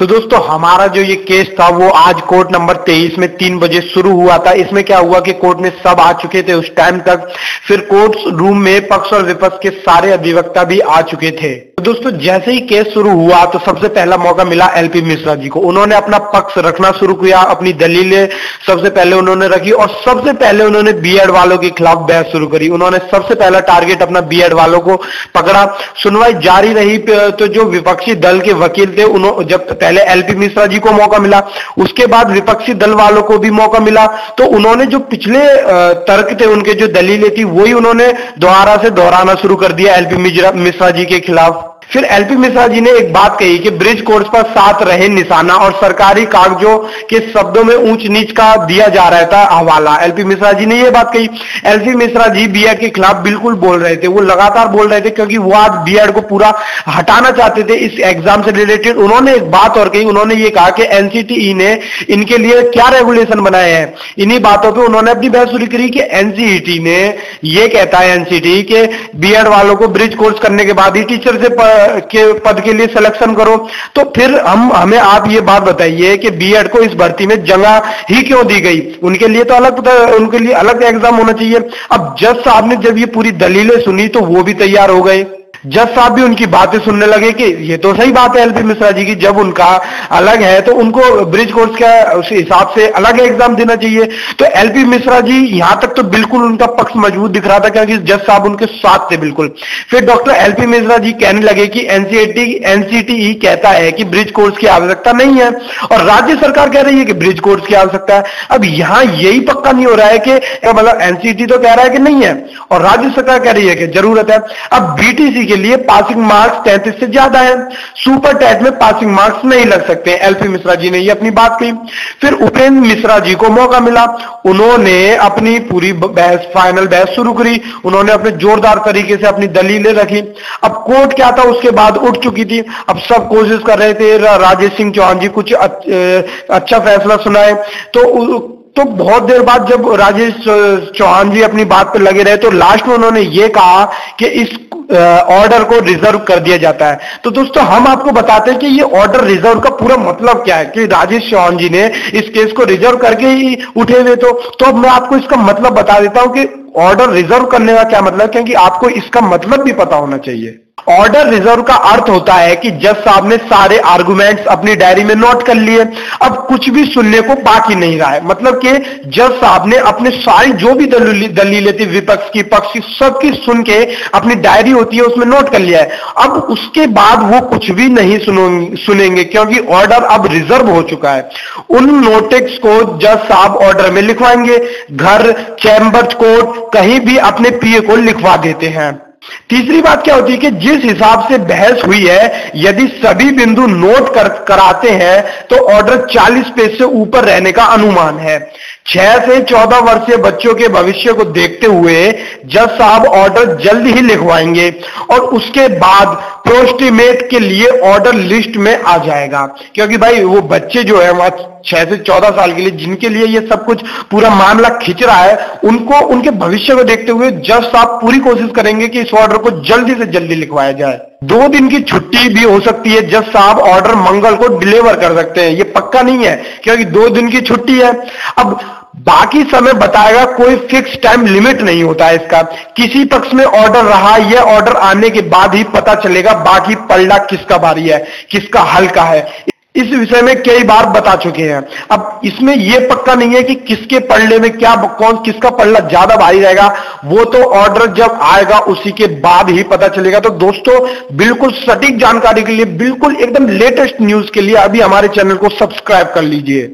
तो दोस्तों हमारा जो ये केस था वो आज कोर्ट नंबर 23 में 3 बजे शुरू हुआ था। इसमें क्या हुआ कि कोर्ट में सब आ चुके थे उस टाइम तक। फिर कोर्ट रूम में पक्ष और विपक्ष के सारे अधिवक्ता भी आ चुके थे। तो दोस्तों जैसे ही केस शुरू हुआ तो सबसे पहला मौका मिला एलपी मिश्रा जी को। उन्होंने अपना पक्ष रखना शुरू किया, अपनी दलीलें सबसे पहले उन्होंने रखी और सबसे पहले उन्होंने बीएड वालों के खिलाफ बहस शुरू करी। उन्होंने सबसे पहला टारगेट अपना बीएड वालों को पकड़ा। सुनवाई जारी रही तो जो विपक्षी दल के वकील थे उन्होंने जब पहले एलपी मिश्रा जी को मौका मिला, उसके बाद विपक्षी दल वालों को भी मौका मिला। तो उन्होंने जो पिछले तर्क थे, उनके जो दलीलें थी, वही उन्होंने दोबारा से दोहराना शुरू कर दिया एलपी मिश्रा जी के खिलाफ। फिर एलपी मिश्रा जी ने एक बात कही कि ब्रिज कोर्स पर साथ रहे निशाना और सरकारी कागजों के शब्दों में ऊंच नीच का दिया जा रहा था हवाला। एलपी मिश्रा जी ने यह बात कही। एलपी मिश्रा जी बीएड के खिलाफ बिल्कुल बोल रहे थे, वो लगातार बोल रहे थे क्योंकि वो आज बीएड को पूरा हटाना चाहते थे इस एग्जाम से रिलेटेड। उन्होंने एक बात और कही, उन्होंने ये कहा कि एनसीटीई ने इनके लिए क्या रेगुलेशन बनाए हैं। इन्हीं बातों पर उन्होंने अपनी बहस शुरू करी कि एनसीईटी ने ये कहता है एनसीटीई के बीएड वालों को ब्रिज कोर्स करने के बाद ही टीचर से के पद के लिए सिलेक्शन करो। तो फिर हमें आप ये बात बताइए कि बीएड को इस भर्ती में जगह ही क्यों दी गई? उनके लिए तो उनके लिए अलग एग्जाम होना चाहिए। अब जज साहब ने जब ये पूरी दलीलें सुनी तो वो भी तैयार हो गए। जज साहब भी उनकी बातें सुनने लगे कि ये तो सही बात है एलपी मिश्रा जी की, जब उनका अलग है तो उनको ब्रिज कोर्स का उस हिसाब से अलग एग्जाम देना चाहिए। तो एलपी मिश्रा जी यहां तक तो बिल्कुल उनका पक्ष मजबूत दिख रहा था क्योंकि जज साहब उनके साथ थे बिल्कुल। फिर डॉक्टर एलपी मिश्रा जी कहने लगे कि एनसीटीई कहता है कि ब्रिज कोर्स की आवश्यकता नहीं है और राज्य सरकार कह रही है कि ब्रिज कोर्स की आवश्यकता है। अब यहां यही पक्का नहीं हो रहा है कि मतलब एनसीटी तो कह रहा है कि नहीं है और राज्य सरकार कह रही है कि जरूरत है। अब बीटीसी के लिए पासिंग मार्क्स 33 से ज्यादा है, सुपर टेट में पासिंग मार्क्स नहीं लग सकते। एलपी मिश्रा जी ने ये अपनी बात कही। फिर उपेंद्र मिश्रा जी को मौका मिला, उन्होंने अपनी पूरी बहस फाइनल बहस शुरू करी। उन्होंने अपने जोरदार तरीके से अपनी दलीलें रखी। अब कोर्ट क्या था उसके बाद उठ चुकी थी। अब सब कोशिश कर रहे थे राजेश सिंह चौहान जी कुछ अच्छा फैसला सुनाए। तो बहुत देर बाद जब राजेश चौहान जी अपनी बात पे लगे रहे तो लास्ट में उन्होंने ये कहा कि इस ऑर्डर को रिजर्व कर दिया जाता है। तो दोस्तों हम आपको बताते हैं कि ये ऑर्डर रिजर्व का पूरा मतलब क्या है कि राजेश चौहान जी ने इस केस को रिजर्व करके ही उठे हुए। तो अब मैं आपको इसका मतलब बता देता हूं कि ऑर्डर रिजर्व करने का क्या मतलब, क्योंकि आपको इसका मतलब भी पता होना चाहिए। ऑर्डर रिजर्व का अर्थ होता है कि जज साहब ने सारे आर्गुमेंट्स अपनी डायरी में नोट कर लिए, अब कुछ भी सुनने को बाकी नहीं रहा है। मतलब कि जज साहब ने अपने सारी जो भी दलीलें थी विपक्ष की पक्ष की सबकी सुन के अपनी डायरी होती है उसमें नोट कर लिया है। अब उसके बाद वो कुछ भी नहीं सुनेंगे क्योंकि ऑर्डर अब रिजर्व हो चुका है। उन नोटिस को जज साहब ऑर्डर में लिखवाएंगे, घर, चैम्बर कोर्ट, कहीं भी अपने पीए को लिखवा देते हैं। तीसरी बात क्या होती है कि जिस हिसाब से बहस हुई है, यदि सभी बिंदु नोट कराते हैं तो ऑर्डर 40 पेज से ऊपर रहने का अनुमान है। 6 से 14 वर्षीय बच्चों के भविष्य को देखते हुए जज साहब ऑर्डर जल्द ही लिखवाएंगे और उसके बाद पोस्टिमेट के लिए ऑर्डर लिस्ट में आ जाएगा। क्योंकि भाई वो बच्चे जो है वहां 6 से 14 साल के लिए जिनके लिए ये सब कुछ पूरा मामला खिंच रहा है, उनको उनके भविष्य को देखते हुए जज साहब पूरी कोशिश करेंगे कि इस ऑर्डर को जल्दी से जल्दी लिखवाया जाए। 2 दिन की छुट्टी भी हो सकती है, जज साहब ऑर्डर मंगल को डिलीवर कर सकते हैं। ये पक्का नहीं है क्योंकि 2 दिन की छुट्टी है। अब बाकी समय बताएगा, कोई फिक्स टाइम लिमिट नहीं होता है इसका। किसी पक्ष में ऑर्डर रहा, यह ऑर्डर आने के बाद ही पता चलेगा बाकी पलड़ा किसका बारी है, किसका हल्का है। इस विषय में कई बार बता चुके हैं। अब इसमें यह पक्का नहीं है कि किसके पलड़े में किसका पलड़ा ज्यादा भारी रहेगा, वो तो ऑर्डर जब आएगा उसी के बाद ही पता चलेगा। तो दोस्तों बिल्कुल सटीक जानकारी के लिए, बिल्कुल एकदम लेटेस्ट न्यूज के लिए अभी हमारे चैनल को सब्सक्राइब कर लीजिए।